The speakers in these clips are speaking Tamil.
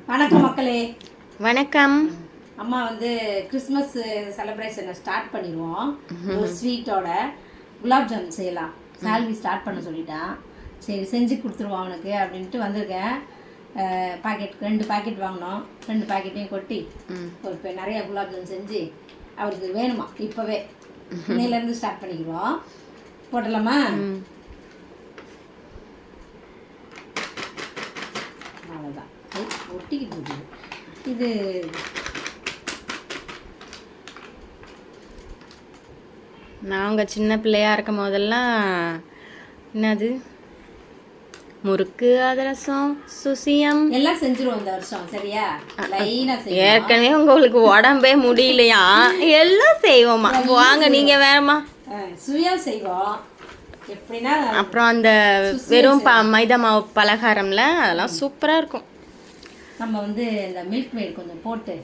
வணக்கம் மக்களே. வணக்கம். அம்மா வந்து கிறிஸ்மஸ் செலிப்ரேஷனை ஸ்டார்ட் பண்ணிடுவோம். ஒரு ஸ்வீட்டோட குலாப் ஜாமுன் செய்யலாம். சால்வி ஸ்டார்ட் பண்ண சொல்லிட்டான். சரி செஞ்சு கொடுத்துருவோம் அவனுக்கு அப்படின்ட்டு வந்திருக்கேன். பாக்கெட் 2 பாக்கெட் வாங்கினோம். 2 பாக்கெட்டையும் கொட்டி ஒரு நிறைய குலாப் ஜாமுன் செஞ்சு அவருக்கு வேணுமா இப்போவே இன்னையிலேருந்து ஸ்டார்ட் பண்ணிக்குவோம். போட்டலாமா? அவ்வளோதான். ஒட்டிக்கிட்டு இருக்குது இது. நாங்கள் சின்ன பிள்ளையா இருக்கும் போதெல்லாம் என்னது முறுக்கு அதிரசம் சுசியம் எல்லாம் செஞ்சிருவோம் இந்த வருஷம். சரியா? லைனா செய்வோம். ஏற்கனவே உங்களுக்கு உடம்பே முடியலையா? எல்லாம் செய்வோமா? வாங்க நீங்க வேறமா சுயம் செய்வோம். எப்படின்னா அப்புறம் அந்த வெறும் மைதா மாவு பலகாரம்ல அதெல்லாம் சூப்பரா இருக்கும். நம்ம வந்து இந்த மில்க் மேட் கொஞ்சம் போட்டு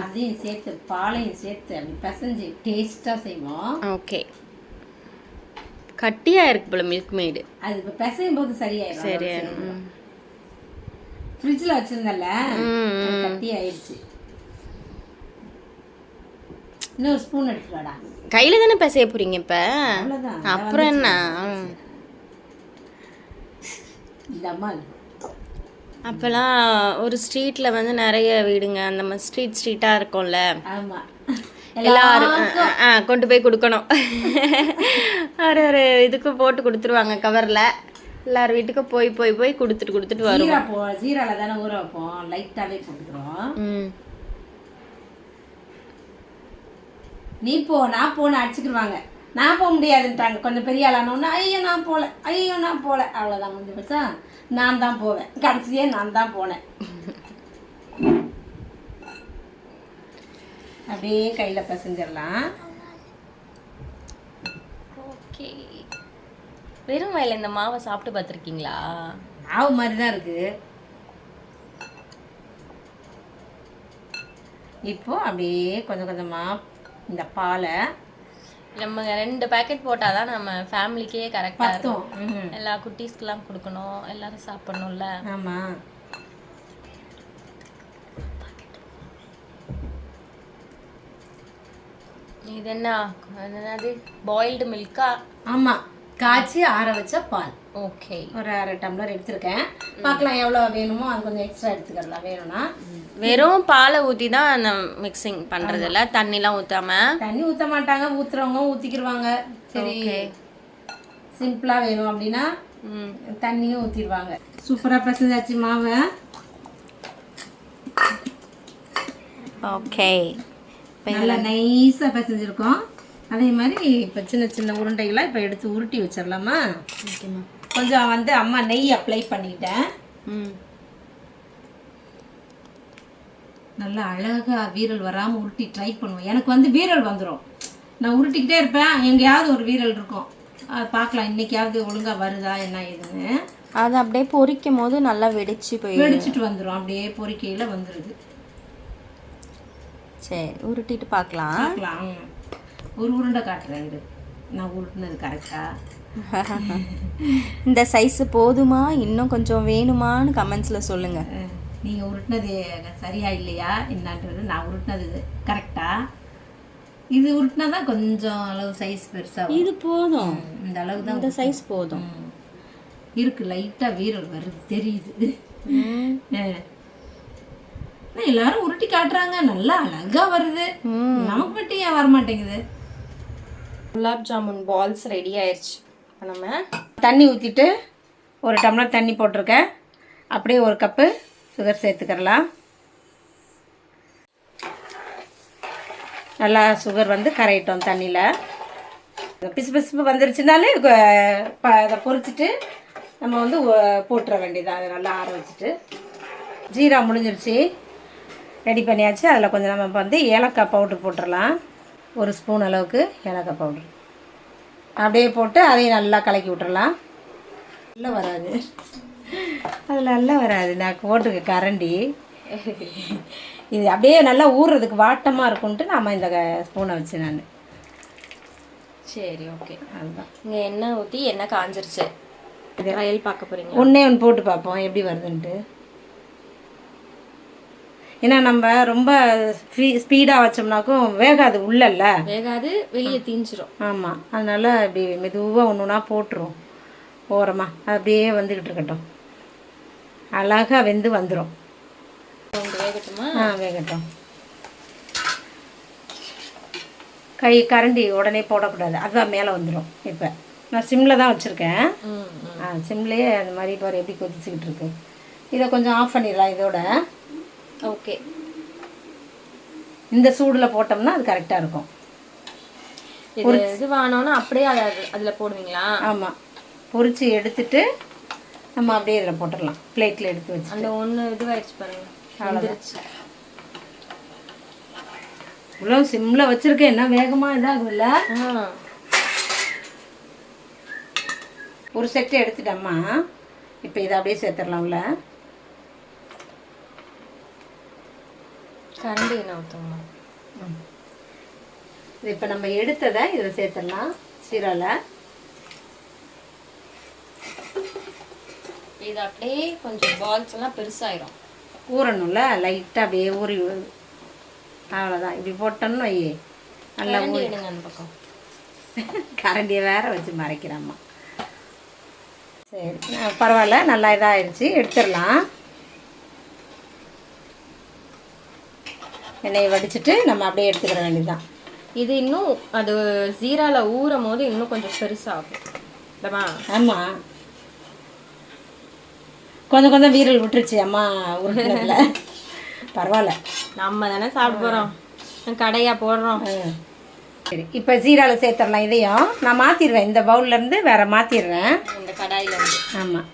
அதையும் சேர்த்து பாலையும் சேர்த்து அப்படி பிசைஞ்சு டேஸ்டா செய்வோம். ஓகே. கட்டியா இருக்கு போல மில்க் மேடு. அது இப்போ பிசையும் போது சரியாயிடும். சரியா? ஃப்ரிட்ஜில் வச்சிருந்தல கட்டி ஆயிடுச்சு. இன்னொரு ஸ்பூன் எடுத்துக்கடா. கையில தானே பிசைய போறீங்க இப்ப? அவ்வளோதான். அப்புறம் என்ன? இந்த அம்மா அப்போல்லாம் ஒரு ஸ்ட்ரீட்டில் வந்து நிறைய வீடுங்க அந்த மாதிரி ஸ்ட்ரீட்டாக இருக்கும்ல. ஆமாம். எல்லாரும் கொண்டு போய் கொடுக்கணும். ஒரு இதுக்கு போட்டு கொடுத்துருவாங்க கவரில். எல்லார் வீட்டுக்கும் போய் போய் போய் கொடுத்துட்டு வருவோம். ஜீராவில் தானே ஊற வைப்போம். லைட்டாகவே போட்டுக்கிறோம். நீ போ நான் போன அடிச்சுக்கிடுவாங்க. நான் போக முடியாதுன்ட்டாங்க. கொஞ்சம் பெரிய ஆளானோன்னா ஐயோ நான் போகல அவ்வளோதான் முடிஞ்சு போச்சா. நான் தான் போவேன். கடைசியே நான் தான் போனேன். அப்படியே கையில் பிசைஞ்சிடலாம். ஓகே. வெறும் வயலில் இந்த மாவை சாப்பிட்டு பார்த்துருக்கீங்களா? மாவு மாதிரி தான் இருக்குது. இப்போ அப்படியே கொஞ்சம் கொஞ்சமாக இந்த பாலை நம்ம 2 பேக்கெட் போட்டால் தான் நம்ம ஃபேமிலிக்கே கரெக்டாக இருக்கும். எல்லா குட்டீஸ்க்கெலாம் கொடுக்கணும், எல்லாரும் சாப்பிடணும்ல. ஆமாம். இது என்னது பாயில்டு மில்கா? ஆமாம், காய்ச்சி ஆற வச்ச பால். ஓகே. ஒரு 1/2 டம்ளர் எடுத்துருக்கேன். பார்க்கலாம் எவ்வளோ வேணுமோ அது கொஞ்சம் எக்ஸ்ட்ரா எடுத்துக்கலாம் வேணும்னா. வெறும் பாலை ஊற்றி தான் அந்த மிக்சிங் பண்ணுறது இல்லை, தண்ணிலாம் ஊற்றாம. தண்ணி ஊற்ற மாட்டாங்க, ஊற்றுறவங்க ஊற்றிக்கிடுவாங்க. சரி, சிம்பிளாக வேணும் அப்படின்னா தண்ணியும் ஊற்றிடுவாங்க. சூப்பராக பிசைஞ்சாச்சு மாவை. ஓகே. நல்லா நைஸாக பிசைஞ்சிருக்கோம். அதே மாதிரி இப்போ சின்ன சின்ன உருண்டைகளாக இப்போ எடுத்து உருட்டி வச்சிடலாமா? கொஞ்சம் வந்து அம்மா நெய் அப்ளை பண்ணிட்டேன். நல்லா அழகாக வீரல் வராமல் உருட்டி ட்ரை பண்ணுவேன். எனக்கு வந்து வீரல் வந்துடும். நான் உருட்டிக்கிட்டே இருப்பேன். எங்கேயாவது ஒரு வீரல் இருக்கும். அது பார்க்கலாம் இன்றைக்கியாவது ஒழுங்காக வருதா என்ன ஏதுன்னு. அது அப்படியே பொரிக்கும் போது நல்லா வெடிச்சிட்டு வந்துடும். அப்படியே பொரிக்கையில் வந்துடுது. சரி, உருட்டிட்டு பார்க்கலாம். ஒரு உருண்டை காட்டுறேன். இது நான் உருட்டினது கரெக்டா? இந்த சைஸு போதுமா, இன்னும் கொஞ்சம் வேணுமான்னு கமெண்ட்ஸில் சொல்லுங்கள். நீங்கள் உருட்டினது சரியா இல்லையா என்னன்றது. நான் உருட்டினது கரெக்டா? இது உருட்டினா தான் கொஞ்சம் அளவு சைஸ் பெருசாக. இது போதும். இந்த அளவு தான். இந்த சைஸ் போதும். இருக்குது. லைட்டாக வீரல் வருது தெரியுது. எல்லாரும் உருட்டி காட்டுறாங்க, நல்லா அழகாக வருது. நமக்கு மட்டும் ஏன் வரமாட்டேங்குது? குலாப் ஜாமுன் பால்ஸ் ரெடி ஆயிடுச்சு. இப்போ நம்ம தண்ணி ஊற்றிட்டு 1 டம்ளர் தண்ணி போட்டிருக்கேன். அப்படியே 1 கப்பு சுகர் சேர்த்துக்கிறலாம். நல்லா சுகர் வந்து கரையிட்டோம் தண்ணியில். பிசு பிசுப்பு வந்துருச்சுனாலே அதை பொரிச்சிட்டு நம்ம வந்து போட்டுற வேண்டியதான். அதை நல்லா ஆற வச்சுட்டு ஜீரா முடிஞ்சிருச்சு, ரெடி பண்ணியாச்சு. அதில் கொஞ்சம் நம்ம வந்து ஏலக்காய் பவுட்ரு போட்டுடலாம். 1 ஸ்பூன் அளவுக்கு ஏலக்காய் பவுட்ரு அப்படியே போட்டு அதையும் நல்லா கலக்கி விட்டுறலாம். நல்லா வராது, அதில் நல்லா வராது. நான் போட்டிருக்க கரண்டி இது அப்படியே நல்லா ஊறுறதுக்கு வாட்டமாக இருக்கும்ன்ட்டு நாம் இந்த ஸ்பூனை வச்சு நான். சரி, ஓகே. அதுதான். இங்கே எண்ணெய் ஊற்றி எண்ணெய் காஞ்சிருச்சு. ட்ரையல் பார்க்க போகிறீங்க? ஒன்றே ஒன்று போட்டு பார்ப்போம் எப்படி வருதுன்ட்டு. ஏன்னா நம்ம ரொம்ப ஸ்பீடாக வச்சோம்னாக்கும் வேகாது உள்ளல்ல. வேகாது, வெளியே தீஞ்சிரும். ஆமாம், அதனால் இப்படி மெதுவாக ஒன்று ஒன்றா போட்டுருவோம் ஓரமாக. அது அப்படியே வந்துக்கிட்டு இருக்கட்டும், அழகாக வெந்து வந்துடும். வேகட்டுமா? வேகட்டும். கை கரண்டி உடனே போடக்கூடாது, அதுதான் மேலே வந்துடும். இப்போ நான் சிம்மில் தான் வச்சுருக்கேன். சிம்லேயே அந்த மாதிரி பாரு எப்படி கொதிச்சுக்கிட்டு இருக்கு. இதை கொஞ்சம் ஆஃப் பண்ணிடலாம் இதோட. ஓகே, இந்த சூடில் போட்டோம்னா அது கரெக்டாக இருக்கும். இது வானோன்னா அப்படியே அதில் போடுவீங்களா? ஆமாம், பொரிச்சு எடுத்துட்டு நம்ம அப்படியே இதில் போட்டுடலாம். பிளேட்டில் எடுத்து வச்சு அந்த ஒன்று இதுவாகிடுச்சு பாருங்க. வந்துருச்சு. இவ்வளோ சிம்மில் வச்சுருக்கேன், என்ன வேகமாக இதாகும்ல. ஒரு செட்டு எடுத்துட்டோம்மா. இப்போ இதை அப்படியே சேர்த்துடலாம்ல. கரண்டி என்ன ஊற்றுமா? இது இப்போ நம்ம எடுத்ததை இதில் சேர்த்துடலாம். சீரால இது அப்படியே கொஞ்சம் பால்ஸ் எல்லாம் பெருசாயிரும். ஊறணும்ல, லைட்டாக அப்படியே ஊறி விழுது. அவ்வளோதான். இப்படி போட்டோன்னு வை, நல்லா ஊறிடுங்க. அந்த பக்கம் கரண்டியை வேற வச்சு மறைக்கிறேம்மா. சரி, பரவாயில்ல, நல்லா இதாகிடுச்சு. எடுத்துடலாம். எண்ணெயை வடிச்சிட்டு நம்ம அப்படியே எடுத்துக்கிற வேண்டியதுதான். இது இன்னும் அது ஜீராவில் ஊறும் போது இன்னும் கொஞ்சம் பெருசாகும். ஆமாம், கொஞ்சம் கொஞ்சம் வீரல் விட்டுருச்சு அம்மா உருட்டினதுல. பரவாயில்ல, நம்ம தானே சாப்பிட போகிறோம், கடையாக போடுறோம். சரி, இப்போ ஜீராவில் சேர்த்துடலாம். இதையும் நான் மாற்றிடுவேன், இந்த பவுல்லேருந்து வேறு மாற்றிடுறேன். இந்த கடாயிலேருந்து. ஆமாம்,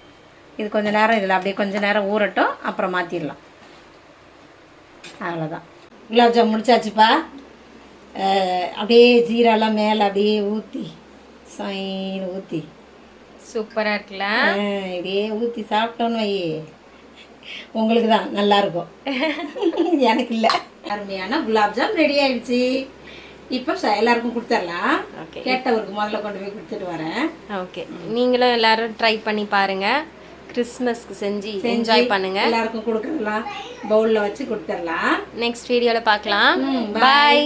இது கொஞ்சம் நேரம் இதில் அப்படியே கொஞ்சம் நேரம் ஊறட்டும், அப்புறம் மாற்றிடலாம். அவ்வளோதான், குலாப் ஜாம் முடிச்சாச்சுப்பா. அப்படியே ஜீராலாம் மேலே அப்படியே ஊற்றி சைன்னு ஊற்றி சூப்பராக இருக்குல்ல. இப்படியே ஊற்றி சாப்பிட்டோன்னு வை, உங்களுக்கு தான் நல்லாயிருக்கும், எனக்கு இல்லை. அருமையான குலாப் ஜாம் ரெடி ஆயிடுச்சு. இப்போ எல்லாருக்கும் கொடுத்துடலாம். கேட்டவருக்கு முதல்ல கொண்டு போய் கொடுத்துட்டு வரேன். ஓகே, நீங்களும் எல்லாரும் ட்ரை பண்ணி பாருங்கள். கிறிஸ்மஸ்க்கு செஞ்சு என்ஜாய் பண்ணுங்கள். எல்லாருக்கும் கொடுக்கலாம், பவுலில் வச்சு கொடுத்துடலாம். நெக்ஸ்ட் வீடியோவில் பார்க்கலாம். பாய்.